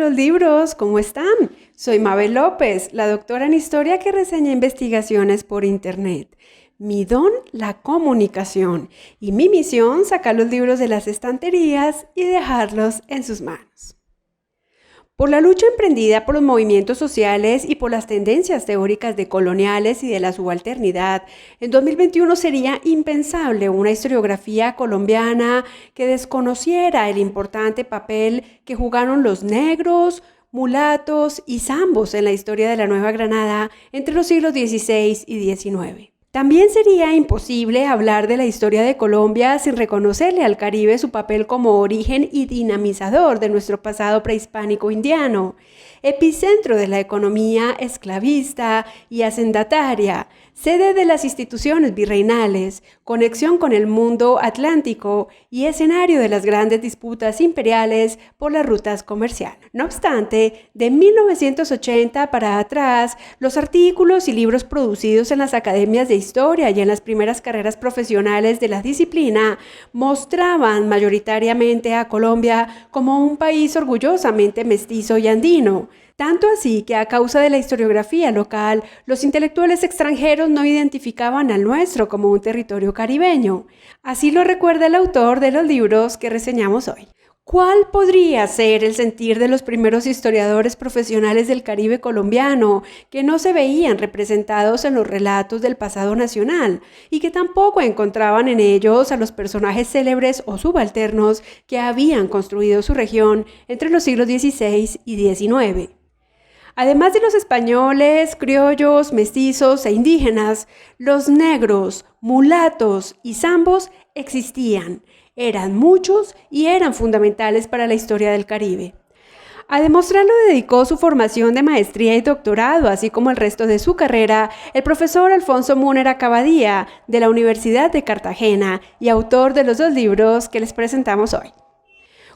los libros, ¿cómo están? Soy Mabel López, la doctora en historia que reseña investigaciones por internet. Mi don, la comunicación, y mi misión, sacar los libros de las estanterías y dejarlos en sus manos. Por la lucha emprendida por los movimientos sociales y por las tendencias teóricas decoloniales y de la subalternidad, en 2021 sería impensable una historiografía colombiana que desconociera el importante papel que jugaron los negros, mulatos y zambos en la historia de la Nueva Granada entre los siglos XVI y XIX. También sería imposible hablar de la historia de Colombia sin reconocerle al Caribe su papel como origen y dinamizador de nuestro pasado prehispánico indiano, epicentro de la economía esclavista y hacendataria, sede de las instituciones virreinales, conexión con el mundo atlántico y escenario de las grandes disputas imperiales por las rutas comerciales. No obstante, de 1980 para atrás, los artículos y libros producidos en las academias de historia y en las primeras carreras profesionales de la disciplina mostraban mayoritariamente a Colombia como un país orgullosamente mestizo y andino. Tanto así que a causa de la historiografía local, los intelectuales extranjeros no identificaban al nuestro como un territorio caribeño. Así lo recuerda el autor de los libros que reseñamos hoy. ¿Cuál podría ser el sentir de los primeros historiadores profesionales del Caribe colombiano que no se veían representados en los relatos del pasado nacional y que tampoco encontraban en ellos a los personajes célebres o subalternos que habían construido su región entre los siglos XVI y XIX? Además de los españoles, criollos, mestizos e indígenas, los negros, mulatos y zambos existían, eran muchos y eran fundamentales para la historia del Caribe. A demostrarlo dedicó su formación de maestría y doctorado, así como el resto de su carrera, el profesor Alfonso Múnera Cavadía, de la Universidad de Cartagena y autor de los dos libros que les presentamos hoy.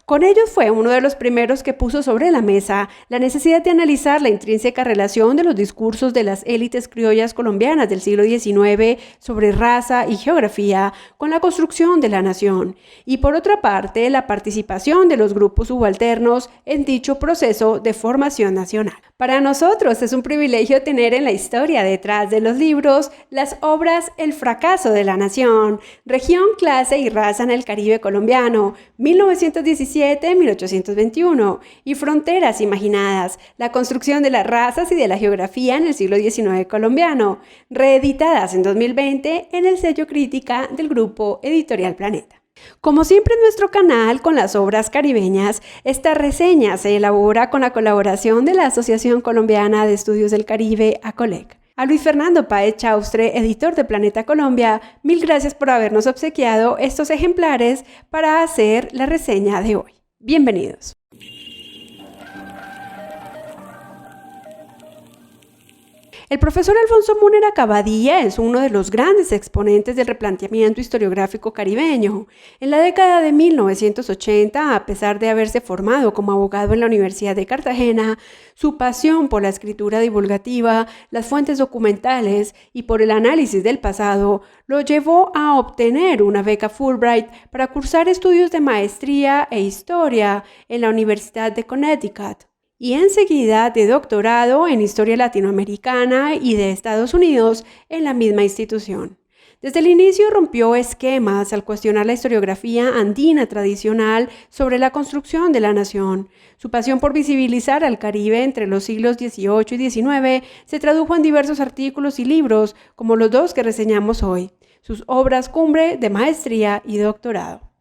Con ellos fue uno de los primeros que puso sobre la mesa la necesidad de analizar la intrínseca relación de los discursos de las élites criollas colombianas del siglo XIX sobre raza y geografía con la construcción de la nación, y por otra parte la participación de los grupos subalternos en dicho proceso de formación nacional. Para nosotros es un privilegio tener en la historia detrás de los libros las obras El fracaso de la nación, Región, clase y raza en el Caribe colombiano, 1917-1821, y Fronteras imaginadas, la construcción de las razas y de la geografía en el siglo XIX colombiano, reeditadas en 2020 en el sello Crítica del Grupo Editorial Planeta. Como siempre en nuestro canal con las obras caribeñas, esta reseña se elabora con la colaboración de la Asociación Colombiana de Estudios del Caribe, ACOLEC. A Luis Fernando Páez Chaustre, editor de Planeta Colombia, mil gracias por habernos obsequiado estos ejemplares para hacer la reseña de hoy. Bienvenidos. El profesor Alfonso Múnera Cavadía es uno de los grandes exponentes del replanteamiento historiográfico caribeño. En la década de 1980, a pesar de haberse formado como abogado en la Universidad de Cartagena, su pasión por la escritura divulgativa, las fuentes documentales y por el análisis del pasado lo llevó a obtener una beca Fulbright para cursar estudios de maestría e historia en la Universidad de Connecticut, y enseguida de doctorado en Historia Latinoamericana y de Estados Unidos en la misma institución. Desde el inicio rompió esquemas al cuestionar la historiografía andina tradicional sobre la construcción de la nación. Su pasión por visibilizar al Caribe entre los siglos XVIII y XIX se tradujo en diversos artículos y libros, como los dos que reseñamos hoy, sus obras cumbre de maestría y doctorado.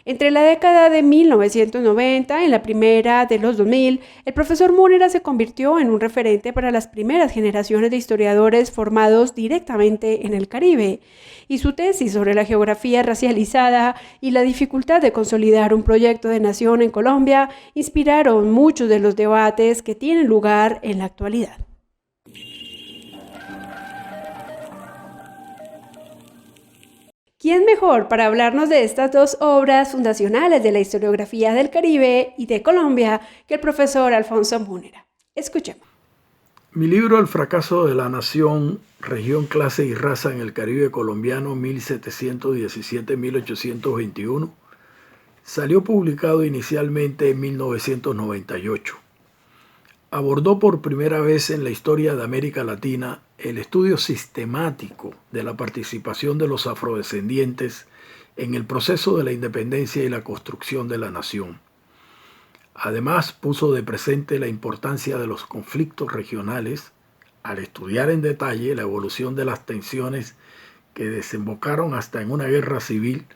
Entre la década de 1990 y la primera de los 2000, el profesor Múnera se convirtió en un referente para las primeras generaciones de historiadores formados directamente en el Caribe, y su tesis sobre la geografía racializada y la dificultad de consolidar un proyecto de nación en Colombia inspiraron muchos de los debates que tienen lugar en la actualidad. ¿Quién mejor para hablarnos de estas dos obras fundacionales de la historiografía del Caribe y de Colombia que el profesor Alfonso Múnera? Escuchemos. Mi libro El fracaso de la nación, región, clase y raza en el Caribe colombiano 1717-1821 salió publicado inicialmente en 1998 abordó por primera vez en la historia de América Latina el estudio sistemático de la participación de los afrodescendientes en el proceso de la independencia y la construcción de la nación. Además, puso de presente la importancia de los conflictos regionales al estudiar en detalle la evolución de las tensiones que desembocaron hasta en una guerra civil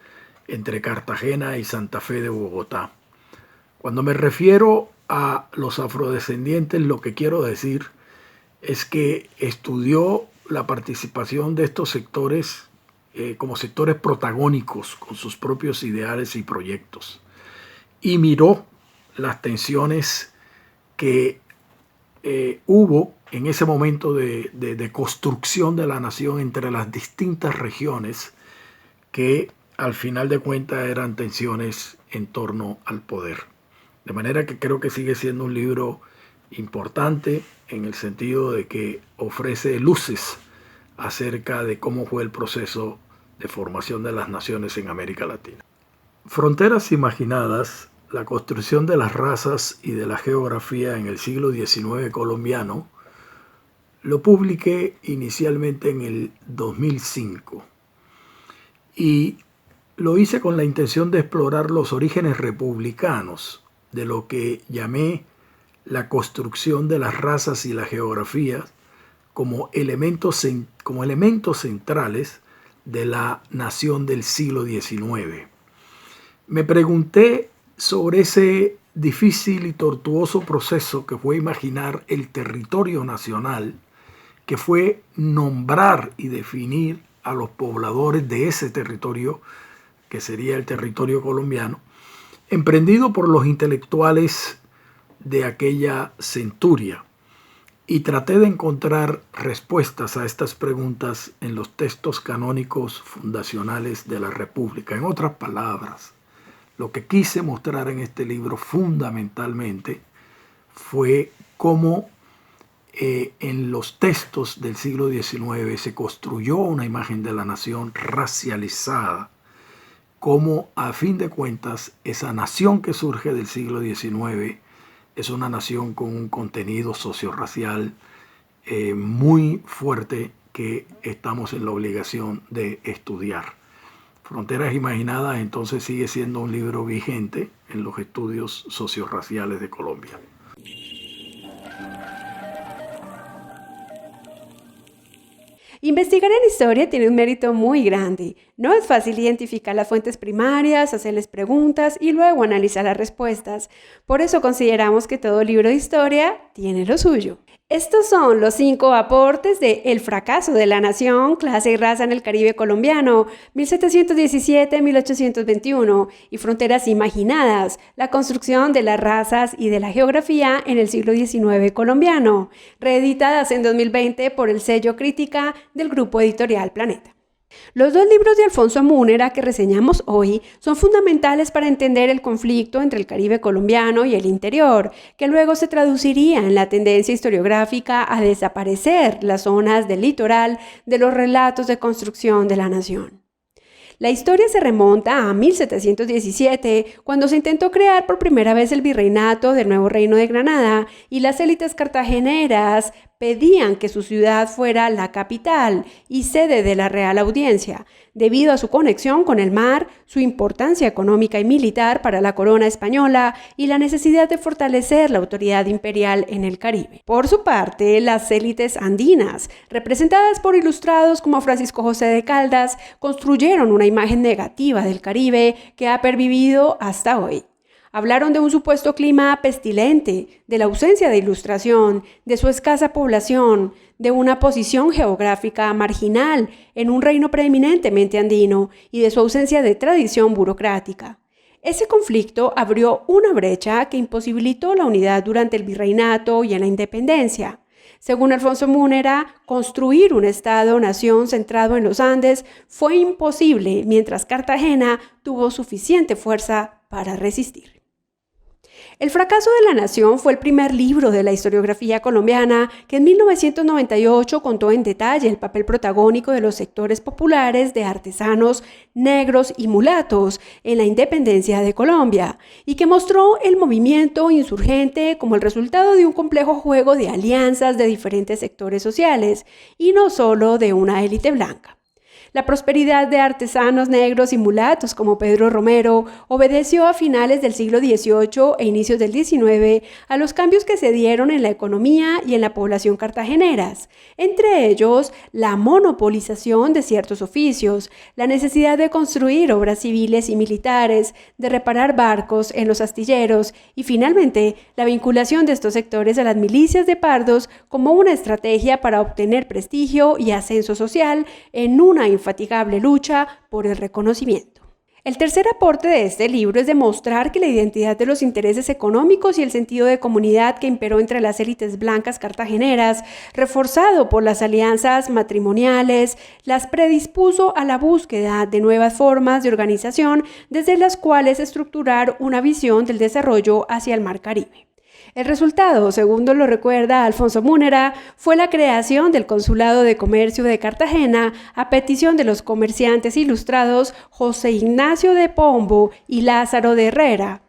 entre Cartagena y Santa Fe de Bogotá. Cuando me refiero a los afrodescendientes, lo que quiero decir es que estudió la participación de estos sectores como sectores protagónicos con sus propios ideales y proyectos, y miró las tensiones que hubo en ese momento de construcción de la nación entre las distintas regiones que al final de cuentas eran tensiones en torno al poder. De manera que creo que sigue siendo un libro importante en el sentido de que ofrece luces acerca de cómo fue el proceso de formación de las naciones en América Latina. Fronteras imaginadas, la construcción de las razas y de la geografía en el siglo XIX colombiano, lo publiqué inicialmente en el 2005 y lo hice con la intención de explorar los orígenes republicanos de lo que llamé la construcción de las razas y la geografía como elementos centrales de la nación del siglo XIX. Me pregunté sobre ese difícil y tortuoso proceso que fue imaginar el territorio nacional, que fue nombrar y definir a los pobladores de ese territorio, que sería el territorio colombiano, emprendido por los intelectuales de aquella centuria. Y traté de encontrar respuestas a estas preguntas en los textos canónicos fundacionales de la República. En otras palabras, lo que quise mostrar en este libro fundamentalmente fue cómo en los textos del siglo XIX se construyó una imagen de la nación racializada, cómo a fin de cuentas esa nación que surge del siglo XIX es una nación con un contenido sociorracial muy fuerte que estamos en la obligación de estudiar. Fronteras Imaginadas entonces sigue siendo un libro vigente en los estudios sociorraciales de Colombia. Investigar en historia tiene un mérito muy grande. No es fácil identificar las fuentes primarias, hacerles preguntas y luego analizar las respuestas. Por eso consideramos que todo libro de historia tiene lo suyo. Estos son los 5 aportes de El fracaso de la nación, clase y raza en el Caribe colombiano, 1717-1821, y Fronteras imaginadas, la construcción de las razas y de la geografía en el siglo XIX colombiano, reeditadas en 2020 por el sello Crítica del Grupo Editorial Planeta. Los 2 libros de Alfonso Múnera que reseñamos hoy son fundamentales para entender el conflicto entre el Caribe colombiano y el interior, que luego se traduciría en la tendencia historiográfica a desaparecer las zonas del litoral de los relatos de construcción de la nación. La historia se remonta a 1717, cuando se intentó crear por primera vez el virreinato del Nuevo Reino de Granada y las élites cartageneras pedían que su ciudad fuera la capital y sede de la Real Audiencia, debido a su conexión con el mar, su importancia económica y militar para la corona española y la necesidad de fortalecer la autoridad imperial en el Caribe. Por su parte, las élites andinas, representadas por ilustrados como Francisco José de Caldas, construyeron una imagen negativa del Caribe que ha pervivido hasta hoy. Hablaron de un supuesto clima pestilente, de la ausencia de ilustración, de su escasa población, de una posición geográfica marginal en un reino preeminentemente andino y de su ausencia de tradición burocrática. Ese conflicto abrió una brecha que imposibilitó la unidad durante el virreinato y en la independencia. Según Alfonso Múnera, construir un Estado-nación centrado en los Andes fue imposible mientras Cartagena tuvo suficiente fuerza para resistir. El fracaso de la nación fue el primer libro de la historiografía colombiana que en 1998 contó en detalle el papel protagónico de los sectores populares de artesanos, negros y mulatos en la independencia de Colombia y que mostró el movimiento insurgente como el resultado de un complejo juego de alianzas de diferentes sectores sociales y no solo de una élite blanca. La prosperidad de artesanos negros y mulatos como Pedro Romero obedeció a finales del siglo XVIII e inicios del XIX a los cambios que se dieron en la economía y en la población cartageneras, entre ellos la monopolización de ciertos oficios, la necesidad de construir obras civiles y militares, de reparar barcos en los astilleros y finalmente la vinculación de estos sectores a las milicias de pardos como una estrategia para obtener prestigio y ascenso social en una infatigable lucha por el reconocimiento. El tercer aporte de este libro es demostrar que la identidad de los intereses económicos y el sentido de comunidad que imperó entre las élites blancas cartageneras, reforzado por las alianzas matrimoniales, las predispuso a la búsqueda de nuevas formas de organización desde las cuales estructurar una visión del desarrollo hacia el Mar Caribe. El resultado, según lo recuerda Alfonso Múnera, fue la creación del Consulado de Comercio de Cartagena a petición de los comerciantes ilustrados José Ignacio de Pombo y Lázaro de Herrera.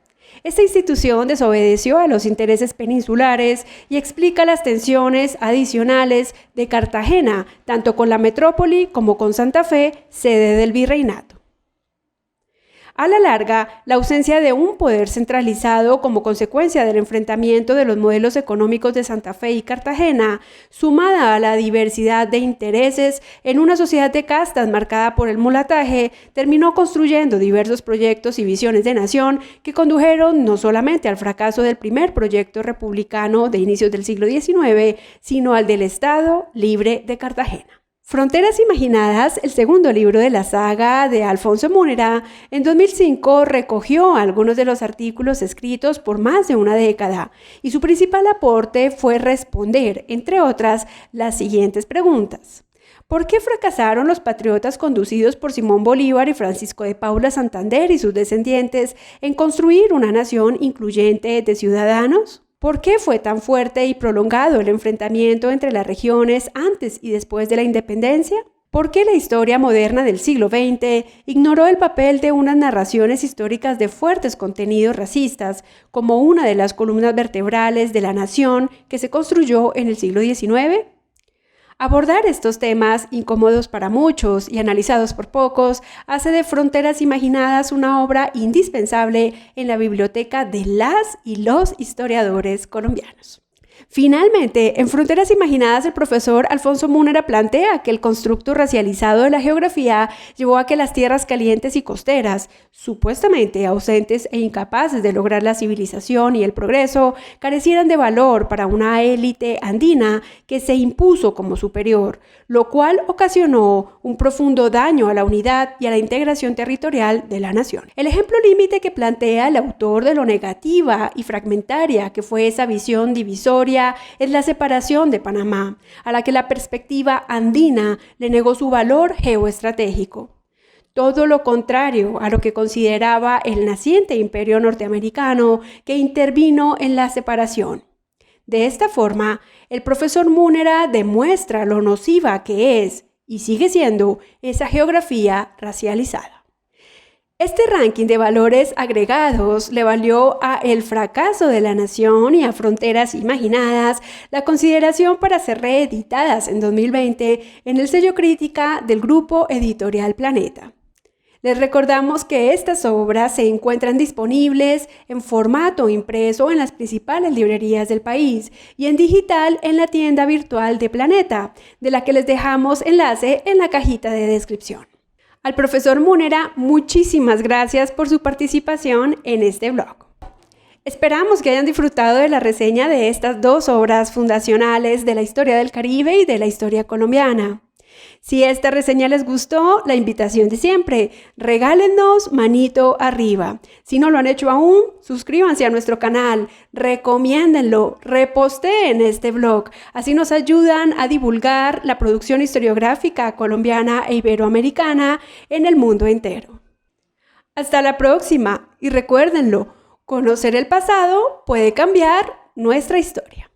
Esta institución desobedeció a los intereses peninsulares y explica las tensiones adicionales de Cartagena, tanto con la metrópoli como con Santa Fe, sede del virreinato. A la larga, la ausencia de un poder centralizado como consecuencia del enfrentamiento de los modelos económicos de Santa Fe y Cartagena, sumada a la diversidad de intereses en una sociedad de castas marcada por el mulataje, terminó construyendo diversos proyectos y visiones de nación que condujeron no solamente al fracaso del primer proyecto republicano de inicios del siglo XIX, sino al del Estado Libre de Cartagena. Fronteras Imaginadas, el segundo libro de la saga de Alfonso Múnera, en 2005 recogió algunos de los artículos escritos por más de una década y su principal aporte fue responder, entre otras, las siguientes preguntas. ¿Por qué fracasaron los patriotas conducidos por Simón Bolívar y Francisco de Paula Santander y sus descendientes en construir una nación incluyente de ciudadanos? ¿Por qué fue tan fuerte y prolongado el enfrentamiento entre las regiones antes y después de la independencia? ¿Por qué la historia moderna del siglo XX ignoró el papel de unas narraciones históricas de fuertes contenidos racistas como una de las columnas vertebrales de la nación que se construyó en el siglo XIX? Abordar estos temas, incómodos para muchos y analizados por pocos, hace de Fronteras Imaginadas una obra indispensable en la biblioteca de las y los historiadores colombianos. Finalmente, en Fronteras Imaginadas, el profesor Alfonso Múnera plantea que el constructo racializado de la geografía llevó a que las tierras calientes y costeras, supuestamente ausentes e incapaces de lograr la civilización y el progreso, carecieran de valor para una élite andina que se impuso como superior, lo cual ocasionó un profundo daño a la unidad y a la integración territorial de la nación. El ejemplo límite que plantea el autor de lo negativa y fragmentaria que fue esa visión divisoria es la separación de Panamá, a la que la perspectiva andina le negó su valor geoestratégico. Todo lo contrario a lo que consideraba el naciente imperio norteamericano que intervino en la separación. De esta forma, el profesor Múnera demuestra lo nociva que es, y sigue siendo, esa geografía racializada. Este ranking de valores agregados le valió a El fracaso de la nación y a Fronteras Imaginadas la consideración para ser reeditadas en 2020 en el sello Crítica del Grupo Editorial Planeta. Les recordamos que estas obras se encuentran disponibles en formato impreso en las principales librerías del país y en digital en la tienda virtual de Planeta, de la que les dejamos enlace en la cajita de descripción. Al profesor Múnera, muchísimas gracias por su participación en este blog. Esperamos que hayan disfrutado de la reseña de estas dos obras fundacionales de la historia del Caribe y de la historia colombiana. Si esta reseña les gustó, la invitación de siempre, regálennos manito arriba. Si no lo han hecho aún, suscríbanse a nuestro canal, recomiéndenlo, reposteen este blog. Así nos ayudan a divulgar la producción historiográfica colombiana e iberoamericana en el mundo entero. Hasta la próxima y recuérdenlo, Conocer el pasado puede cambiar nuestra historia.